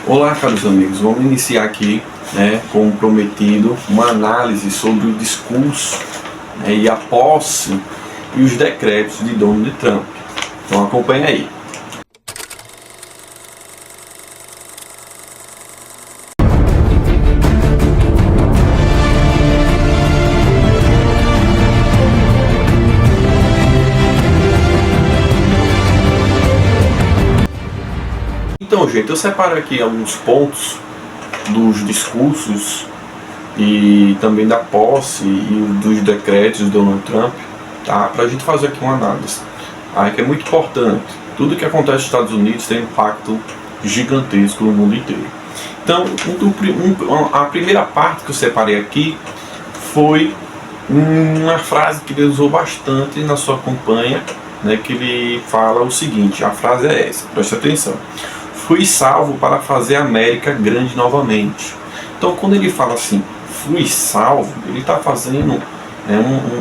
Olá, caros amigos, vamos iniciar aqui, como prometido, uma análise sobre o discurso, e a posse e os decretos de Donald Trump. Então acompanhe aí. Então, gente, eu separo aqui alguns pontos dos discursos e também da posse e dos decretos de Donald Trump, tá? Para a gente fazer aqui uma análise, que é muito importante. Tudo que acontece nos Estados Unidos tem um impacto gigantesco no mundo inteiro. Então, a primeira parte que eu separei aqui foi uma frase que ele usou bastante na sua campanha, que ele fala o seguinte, a frase é essa, preste atenção: fui salvo para fazer a América grande novamente. Então, quando ele fala assim, fui salvo, ele está fazendo,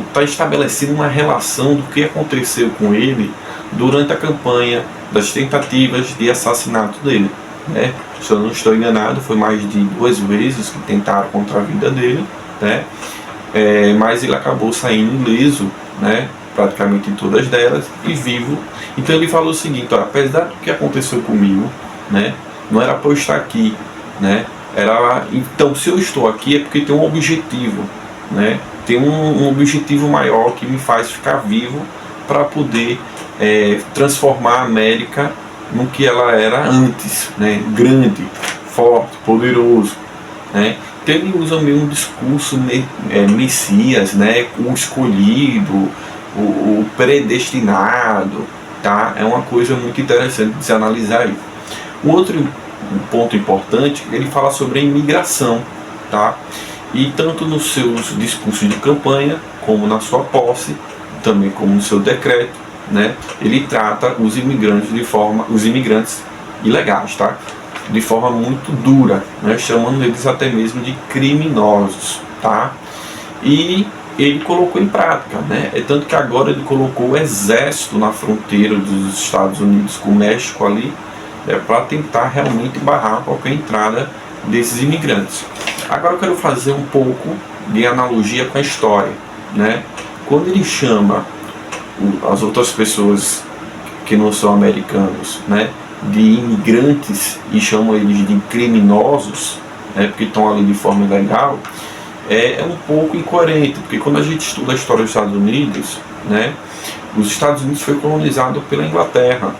está estabelecendo uma relação do que aconteceu com ele durante a campanha, das tentativas de assassinato dele. Se eu não estou enganado, foi mais de 2 vezes que tentaram contra a vida dele, mas ele acabou saindo ileso, praticamente em todas delas, e vivo. Então ele falou o seguinte: apesar do que aconteceu comigo, não era para eu estar aqui, então se eu estou aqui é porque tem um objetivo, tem um objetivo maior que me faz ficar vivo para poder transformar a América no que ela era antes, grande, forte, poderoso, Então ele usa meio um discurso Messias, o escolhido, o predestinado, tá? É uma coisa muito interessante de se analisar aí. Um outro ponto importante, ele fala sobre a imigração, tá? E tanto nos seus discursos de campanha, como na sua posse, também como no seu decreto, ele trata os imigrantes os imigrantes ilegais, tá? De forma muito dura, chamando eles até mesmo de criminosos, tá? E ele colocou em prática, é tanto que agora ele colocou o exército na fronteira dos Estados Unidos com o México ali, para tentar realmente barrar qualquer entrada desses imigrantes. Agora eu quero fazer um pouco de analogia com a história, Quando ele chama as outras pessoas que não são americanos, de imigrantes e chama eles de criminosos, porque estão ali de forma ilegal, é um pouco incoerente, porque quando a gente estuda a história dos Estados Unidos, os Estados Unidos foi colonizado pela Inglaterra,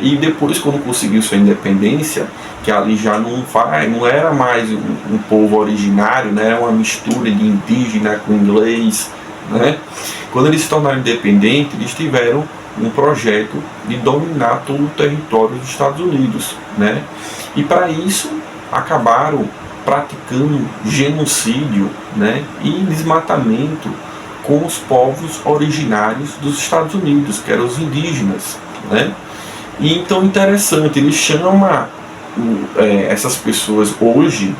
e depois, quando conseguiu sua independência, que ali já não era mais um povo originário, era uma mistura de indígena com inglês, Quando eles se tornaram independentes, eles tiveram um projeto de dominar todo o território dos Estados Unidos, E para isso acabaram praticando genocídio, e desmatamento com os povos originários dos Estados Unidos, que eram os indígenas, E então interessante, ele chama essas pessoas hoje,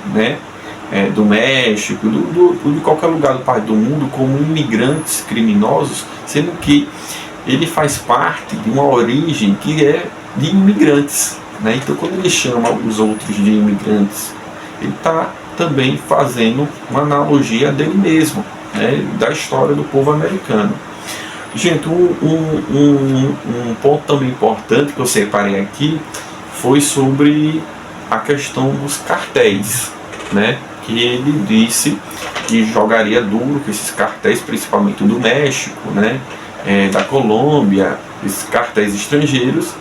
do México, de qualquer lugar do mundo, como imigrantes criminosos, sendo que ele faz parte de uma origem que é de imigrantes, Então quando ele chama os outros de imigrantes, ele está também fazendo uma analogia dele mesmo, da história do povo americano. Gente, um ponto também importante que eu separei aqui foi sobre a questão dos cartéis, que ele disse que jogaria duro com esses cartéis, principalmente do México, da Colômbia, esses cartéis estrangeiros,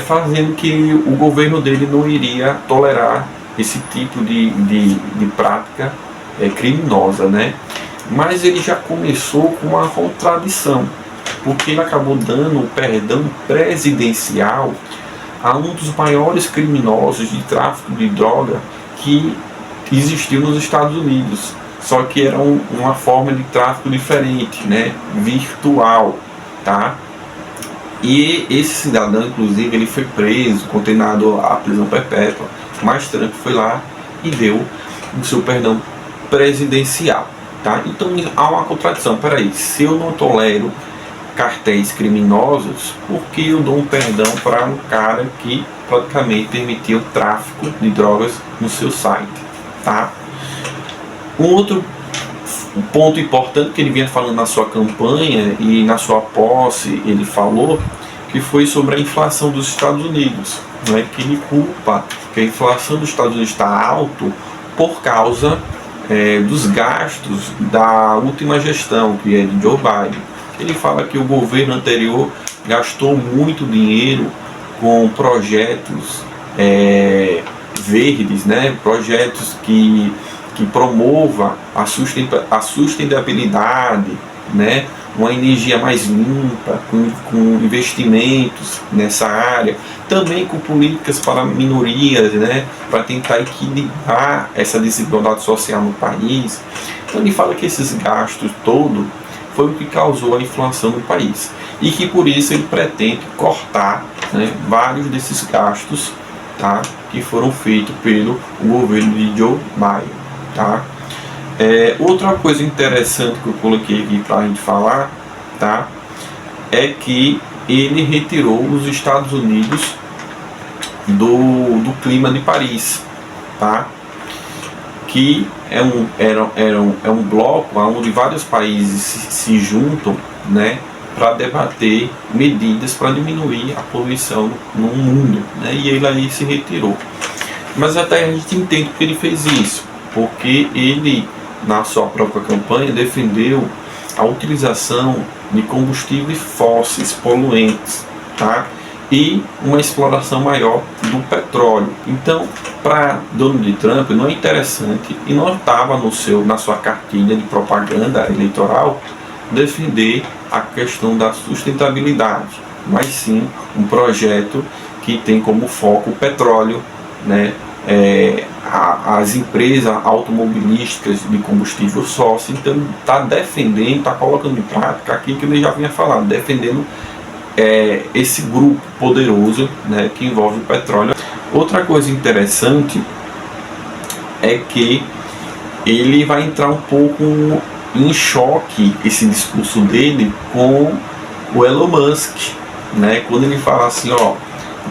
fazendo que o governo dele não iria tolerar esse tipo de prática criminosa, Mas ele já começou com uma contradição, porque ele acabou dando o perdão presidencial a um dos maiores criminosos de tráfico de droga que existiu nos Estados Unidos, só que era uma forma de tráfico diferente, virtual, tá? E esse cidadão, inclusive, ele foi preso, condenado à prisão perpétua, mas Trump foi lá e deu o seu perdão presidencial, tá? Então há uma contradição. Peraí, se eu não tolero cartéis criminosos, por que eu dou um perdão para um cara que praticamente permitir o tráfico de drogas no seu site, tá? Um outro ponto importante que ele vinha falando na sua campanha e na sua posse, ele falou que foi sobre a inflação dos Estados Unidos, né? Que ele culpa que a inflação dos Estados Unidos está alto por causa dos gastos da última gestão, que é de Joe Biden. Ele fala que o governo anterior gastou muito dinheiro com projetos verdes, né? Projetos que promova a sustentabilidade, né? Uma energia mais limpa, com investimentos nessa área, também com políticas para minorias, né? Para tentar equilibrar essa desigualdade social no país. Então ele fala que esses gastos todos foi o que causou a inflação no país e que por isso ele pretende cortar, né, vários desses gastos, tá, que foram feitos pelo governo de Joe Biden, tá? Outra coisa interessante que eu coloquei aqui para a gente falar, tá, é que ele retirou os Estados Unidos do clima de Paris, tá? Que é um bloco onde vários países se juntam, né, para debater medidas para diminuir a poluição no mundo, né, e ele aí se retirou. Mas até a gente entende que ele fez isso, porque ele, na sua própria campanha, defendeu a utilização de combustíveis fósseis poluentes, tá? E uma exploração maior do petróleo. Então, para Donald Trump não é interessante e não estava na sua cartilha de propaganda eleitoral defender a questão da sustentabilidade, mas sim um projeto que tem como foco o petróleo, né? As empresas automobilísticas de combustível fóssil. Então está defendendo, está colocando em prática aquilo que ele já vinha falando, defendendo esse grupo poderoso, né, que envolve o petróleo. Outra coisa interessante é que ele vai entrar um pouco em choque, esse discurso dele, com o Elon Musk, né, quando ele fala assim, ó,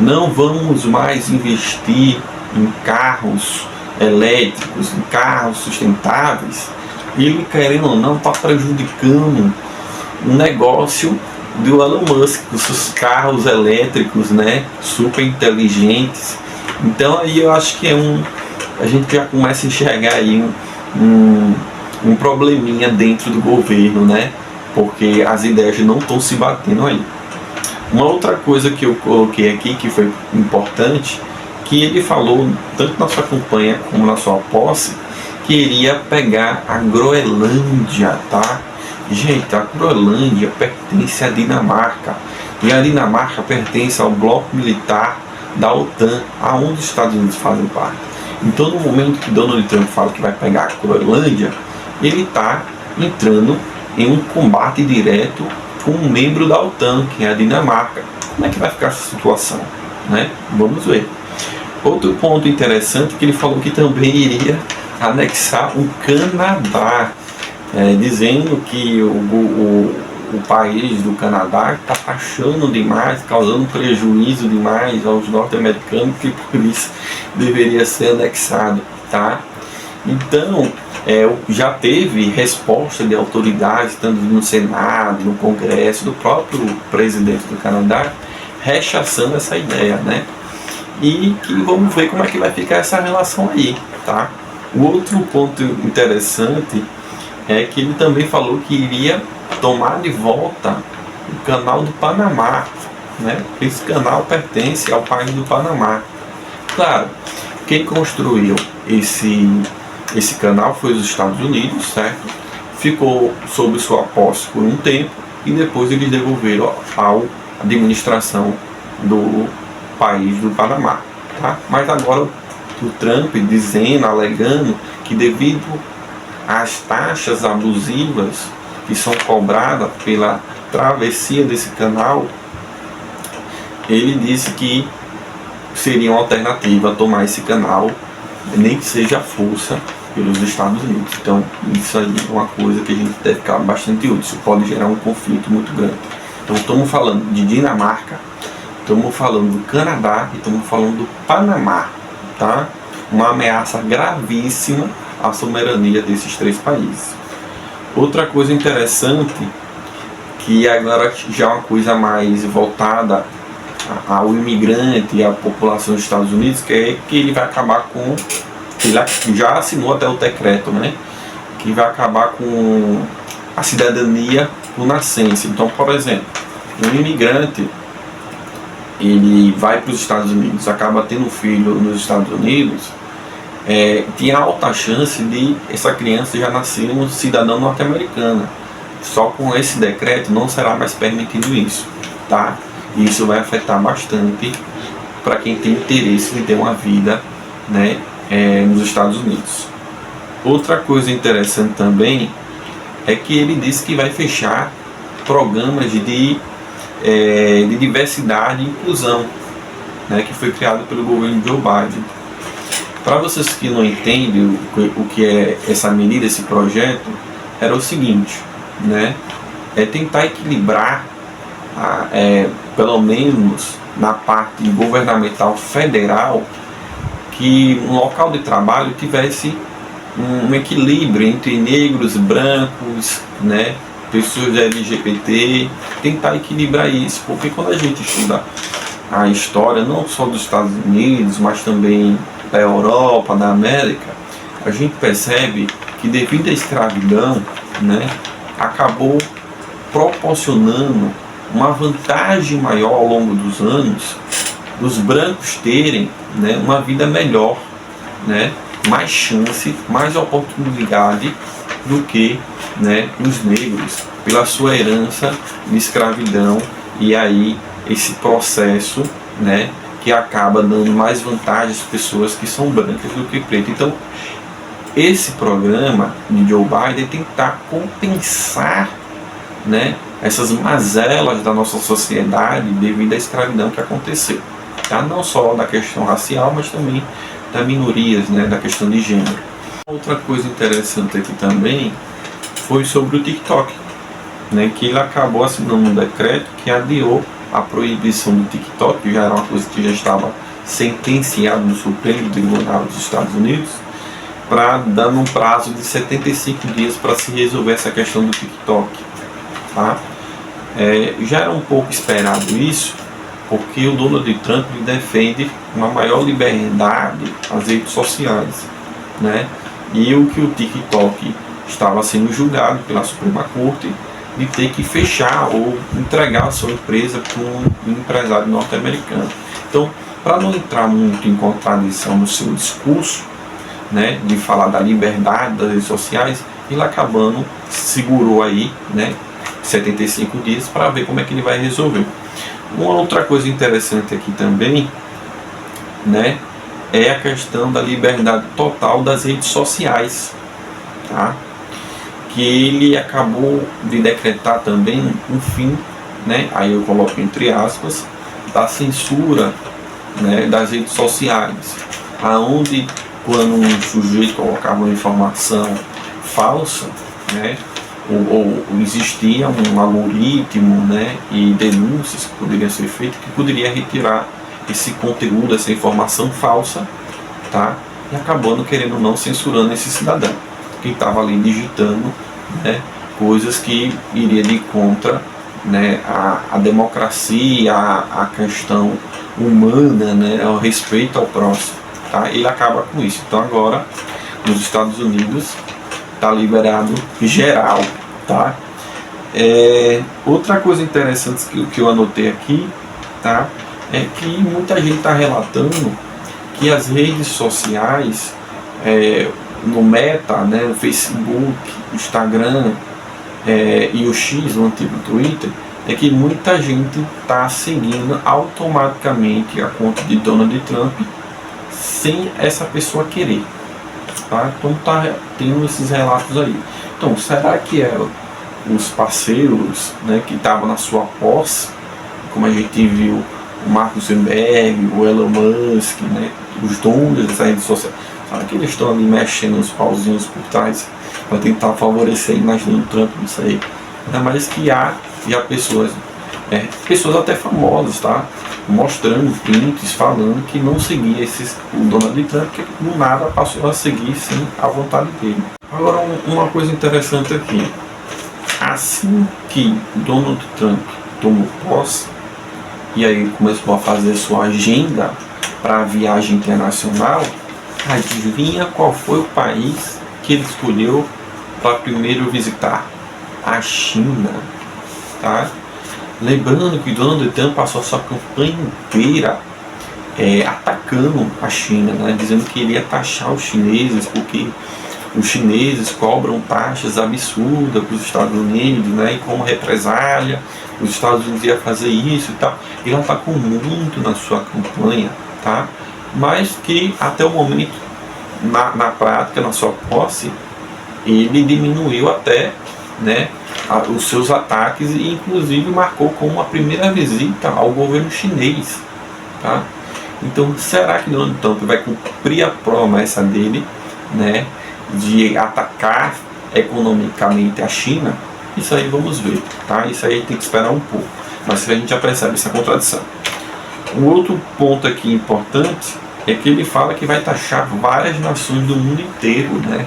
não vamos mais investir em carros elétricos, em carros sustentáveis. Ele, querendo ou não, está prejudicando um negócio do Elon Musk, os seus carros elétricos, né, super inteligentes. Então aí eu acho que a gente já começa a enxergar aí um probleminha dentro do governo, né, porque as ideias não estão se batendo aí. Uma outra coisa que eu coloquei aqui que foi importante, que ele falou tanto na sua campanha como na sua posse, que iria pegar a Groenlândia, tá? Gente, a Groenlândia pertence à Dinamarca, e a Dinamarca pertence ao bloco militar da OTAN, aonde os Estados Unidos fazem parte. Então, no momento que Donald Trump fala que vai pegar a Groenlândia, ele está entrando em um combate direto com um membro da OTAN, que é a Dinamarca. Como é que vai ficar essa situação, né? Vamos ver. Outro ponto interessante é que ele falou que também iria anexar o Canadá, dizendo que o país do Canadá está taxando demais, causando prejuízo demais aos norte-americanos, que por isso deveria ser anexado, tá? Então, já teve resposta de autoridades, tanto no Senado, no Congresso, do próprio presidente do Canadá, rechaçando essa ideia, né? E que vamos ver como é que vai ficar essa relação aí, tá? O outro ponto interessante é que ele também falou que iria tomar de volta o canal do Panamá, né? Esse canal pertence ao país do Panamá. Claro, quem construiu esse canal foi os Estados Unidos, certo? Ficou sob sua posse por um tempo e depois eles devolveram à administração do país do Panamá, tá? Mas agora o Trump dizendo, alegando que devido às taxas abusivas que são cobradas pela travessia desse canal, ele disse que seria uma alternativa a tomar esse canal, nem que seja a força, pelos Estados Unidos. Então isso aí é uma coisa que a gente deve ficar bastante útil. Isso pode gerar um conflito muito grande. Então estamos falando de Dinamarca, estamos falando do Canadá e estamos falando do Panamá, tá? Uma ameaça gravíssima à soberania desses 3 países. Outra coisa interessante, que agora já é uma coisa mais voltada ao imigrante e à população dos Estados Unidos, que é que ele vai acabar com, ele já assinou até o decreto, né, que vai acabar com a cidadania por nascença. Então, por exemplo, um imigrante, ele vai para os Estados Unidos, acaba tendo um filho nos Estados Unidos, tem alta chance de essa criança já nascer um cidadão norte-americano. Só com esse decreto não será mais permitido isso, tá? E isso vai afetar bastante para quem tem interesse de ter uma vida, né, nos Estados Unidos. Outra coisa interessante também é que ele disse que vai fechar programas de diversidade e inclusão, né, que foi criado pelo governo Joe Biden. Para vocês que não entendem o que é essa medida, esse projeto, era o seguinte, né, é tentar equilibrar, pelo menos na parte governamental federal, que um local de trabalho tivesse um equilíbrio entre negros, brancos, né, pessoas LGBT, tentar equilibrar isso, porque quando a gente estuda a história não só dos Estados Unidos, mas também da Europa, da América, a gente percebe que devido à escravidão, né, acabou proporcionando uma vantagem maior ao longo dos anos dos brancos terem, né, uma vida melhor, né, mais chance, mais oportunidade do que, né, os negros, pela sua herança de escravidão, e aí esse processo, né, que acaba dando mais vantagem às pessoas que são brancas do que pretas. Então, esse programa de Joe Biden tentar compensar, né, essas mazelas da nossa sociedade devido à escravidão que aconteceu, tá? Não só da questão racial, mas também das minorias, né, da questão de gênero. Outra coisa interessante aqui também foi sobre o TikTok, né, que ele acabou assinando um decreto que adiou a proibição do TikTok, que já era uma coisa que já estava sentenciada no Supremo Tribunal dos Estados Unidos, para dando um prazo de 75 dias para se resolver essa questão do TikTok, tá? Já era um pouco esperado isso, porque o Donald Trump defende uma maior liberdade nas redes sociais, né? E o que o TikTok estava sendo julgado pela Suprema Corte de ter que fechar ou entregar a sua empresa para um empresário norte-americano. Então, para não entrar muito em contradição no seu discurso, né, de falar da liberdade das redes sociais, ele acabando segurou aí, né, 75 dias para ver como é que ele vai resolver. Uma outra coisa interessante aqui também, né, é a questão da liberdade total das redes sociais, tá? Que ele acabou de decretar também um fim, né, aí eu coloco entre aspas, da censura, né, das redes sociais, aonde quando um sujeito colocava uma informação falsa, né, ou existia um algoritmo, né, e denúncias que poderiam ser feitas, que poderia retirar esse conteúdo, essa informação falsa, tá, e acabando, querendo ou não, censurando esse cidadão que estava ali digitando, né, coisas que iria de contra, né, a democracia, a questão humana, né, o respeito ao próximo, tá? Ele acaba com isso. Então agora nos Estados Unidos está liberado geral, tá? Outra coisa interessante que eu anotei aqui, tá, é que muita gente está relatando que as redes sociais, no Meta, né, no Facebook, Instagram, e o X, o antigo Twitter, é que muita gente está seguindo automaticamente a conta de Donald Trump sem essa pessoa querer, tá? Então tá tendo esses relatos aí. Então, será que os parceiros, né, que estavam na sua posse, como a gente viu o Mark Zuckerberg, o Elon Musk, né, os donos dessa rede social, será que eles estão ali mexendo os pauzinhos por trás para tentar favorecer a imagem do Trump? Isso aí. Ainda mais que há pessoas pessoas até famosas, tá? Mostrando prints, falando que não seguia o Donald Trump, que do nada passou a seguir sim a vontade dele. Agora uma coisa interessante aqui, assim que Donald Trump tomou posse, e aí começou a fazer sua agenda para a viagem internacional, adivinha qual foi o país que ele escolheu para primeiro visitar? A China, tá? Lembrando que Donald Trump passou a sua campanha inteira atacando a China, né? Dizendo que ele ia taxar os chineses, porque os chineses cobram taxas absurdas para os Estados Unidos, né? E como represália, os Estados Unidos iam fazer isso e tal. Ele atacou muito na sua campanha, tá? Mas que até o momento, na prática, na sua posse, ele diminuiu até, né, os seus ataques e inclusive marcou como a primeira visita ao governo chinês, tá? Então, será que Donald Trump vai cumprir a promessa dele, né, de atacar economicamente a China? Isso aí vamos ver, tá? Isso aí tem que esperar um pouco, mas a gente já percebe essa contradição. Um outro ponto aqui importante é que ele fala que vai taxar várias nações do mundo inteiro, né?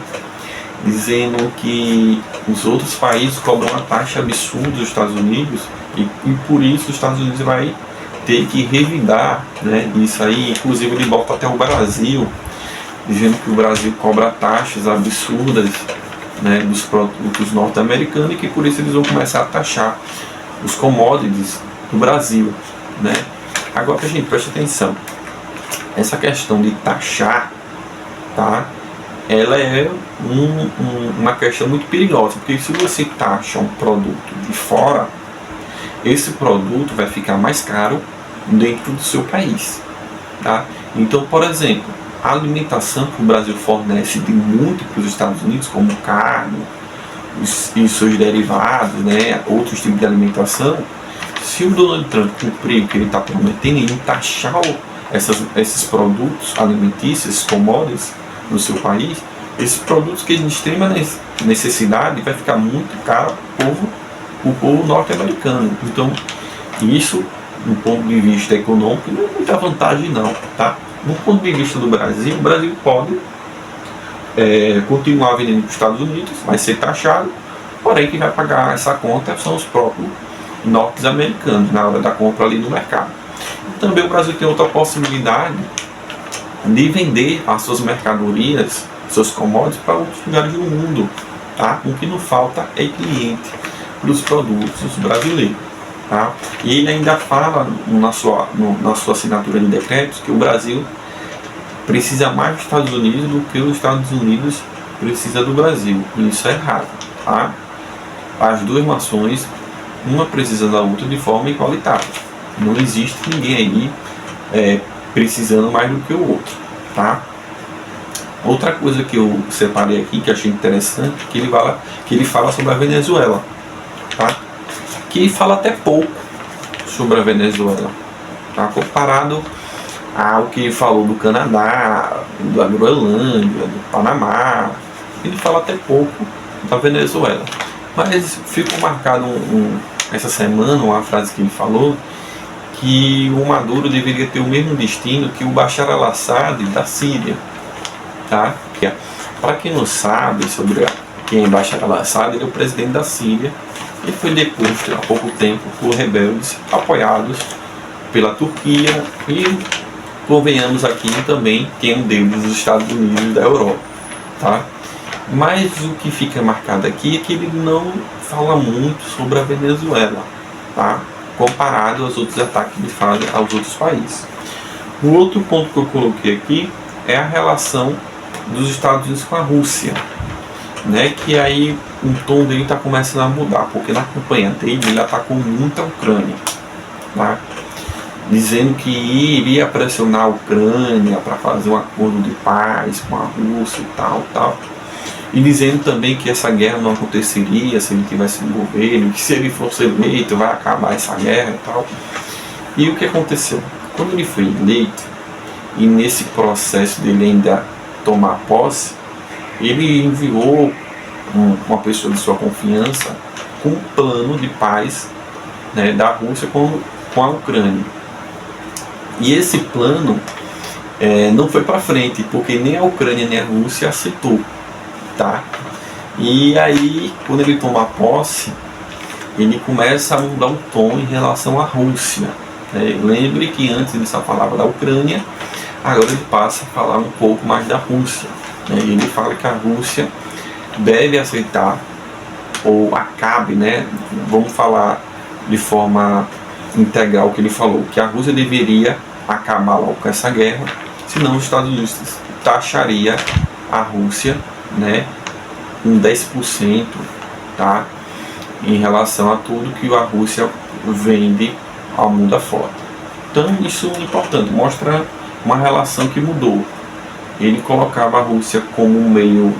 Dizendo que os outros países cobram uma taxa absurda dos Estados Unidos e por isso os Estados Unidos vai ter que revidar, né, isso aí. Inclusive ele volta até o Brasil, dizendo que o Brasil cobra taxas absurdas, né, dos produtos norte-americanos e que por isso eles vão começar a taxar os commodities do Brasil, né? Agora que a gente presta atenção, essa questão de taxar, tá? Ela é uma questão muito perigosa, porque se você taxa um produto de fora, esse produto vai ficar mais caro dentro do seu país, tá? Então, por exemplo, a alimentação que o Brasil fornece de muito para os Estados Unidos, como carne e seus derivados, né, outros tipos de alimentação, se o Donald Trump cumprir o que ele está prometendo em taxar esses produtos alimentícios, esses commodities no seu país, esses produtos que de extrema necessidade vai ficar muito caro para o povo norte-americano. Então, isso, do ponto de vista econômico, não é muita vantagem não, tá? Do ponto de vista do Brasil, o Brasil pode continuar vendendo para os Estados Unidos, vai ser taxado, porém quem vai pagar essa conta são os próprios norte-americanos na hora da compra ali no mercado. E também o Brasil tem outra possibilidade de vender as suas mercadorias, seus commodities para outros lugares do mundo, tá? O que não falta é cliente para os produtos brasileiros, tá? E ele ainda fala na sua assinatura de decretos que o Brasil precisa mais dos Estados Unidos do que os Estados Unidos precisa do Brasil. E isso é errado, tá? As duas nações, uma precisa da outra de forma igualitária. Não existe ninguém aí precisando mais do que o outro, tá? Outra coisa que eu separei aqui, que achei interessante, que ele fala sobre a Venezuela, tá? Que ele fala até pouco sobre a Venezuela, tá? Comparado ao que ele falou do Canadá, da Groenlândia, do Panamá, ele fala até pouco da Venezuela. Mas ficou marcado essa semana uma frase que ele falou, que o Maduro deveria ter o mesmo destino que o Bashar al-Assad da Síria, tá? Para quem não sabe sobre quem é Bashar al-Assad, ele é o presidente da Síria e foi deposto há pouco tempo por rebeldes apoiados pela Turquia e, convenhamos aqui também, quem é um deles, os Estados Unidos da Europa, tá? Mas o que fica marcado aqui é que ele não fala muito sobre a Venezuela, tá? Comparado aos outros ataques que ele faz aos outros países. O outro ponto que eu coloquei aqui é a relação dos Estados Unidos com a Rússia, né? Que aí o tom dele está começando a mudar, porque na campanha dele ele atacou muito a Ucrânia, tá? Dizendo que iria pressionar a Ucrânia para fazer um acordo de paz com a Rússia e tal. E dizendo também que essa guerra não aconteceria se ele tivesse no governo, que se ele fosse eleito vai acabar essa guerra e tal. E o que aconteceu? Quando ele foi eleito, e nesse processo dele ainda tomar posse, ele enviou uma pessoa de sua confiança com um plano de paz né, da Rússia com a Ucrânia. E esse plano não foi para frente, porque nem a Ucrânia nem a Rússia aceitou, tá? E aí, quando ele toma posse, ele começa a mudar o tom em relação à Rússia, né? Lembre que antes ele só falava da Ucrânia, agora ele passa a falar um pouco mais da Rússia, né? E ele fala que a Rússia deve aceitar, ou acabe, né? Vamos falar de forma integral o que ele falou, que a Rússia deveria acabar logo com essa guerra, senão os Estados Unidos taxaria a Rússia, né, com 10%, tá, em relação a tudo que a Rússia vende ao mundo afora. Então isso é importante, mostra uma relação que mudou. Ele colocava a Rússia como um meio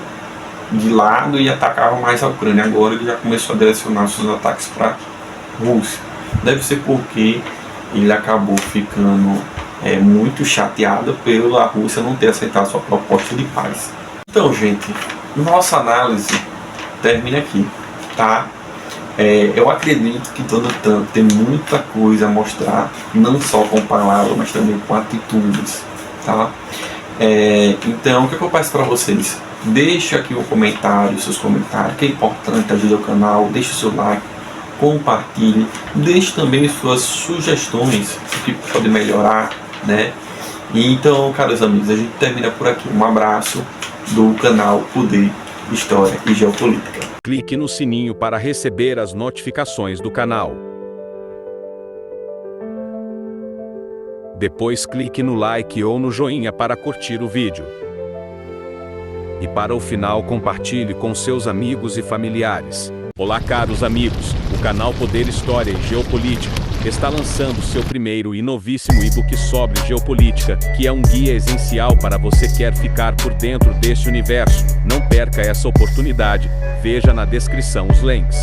de lado e atacava mais a Ucrânia. Agora ele já começou a direcionar seus ataques para a Rússia. Deve ser porque ele acabou ficando muito chateado pela Rússia não ter aceitado sua proposta de paz. Então, gente, nossa análise termina aqui, tá? Eu acredito que Donald Trump tem muita coisa a mostrar, não só com palavras, mas também com atitudes, tá? Então, o que eu peço para vocês? Deixa aqui um comentário, seus comentários, que é importante, ajuda o canal, deixe o seu like, compartilhe, deixe também suas sugestões, o que pode melhorar, né? E então, caros amigos, a gente termina por aqui. Um abraço do canal Poder, História e Geopolítica. Clique no sininho para receber as notificações do canal. Depois clique no like ou no joinha para curtir o vídeo. E para o final, compartilhe com seus amigos e familiares. Olá, caros amigos, o canal Poder, História e Geopolítica está lançando seu primeiro e novíssimo e-book sobre geopolítica, que é um guia essencial para você que quer ficar por dentro deste universo. Não perca essa oportunidade, veja na descrição os links.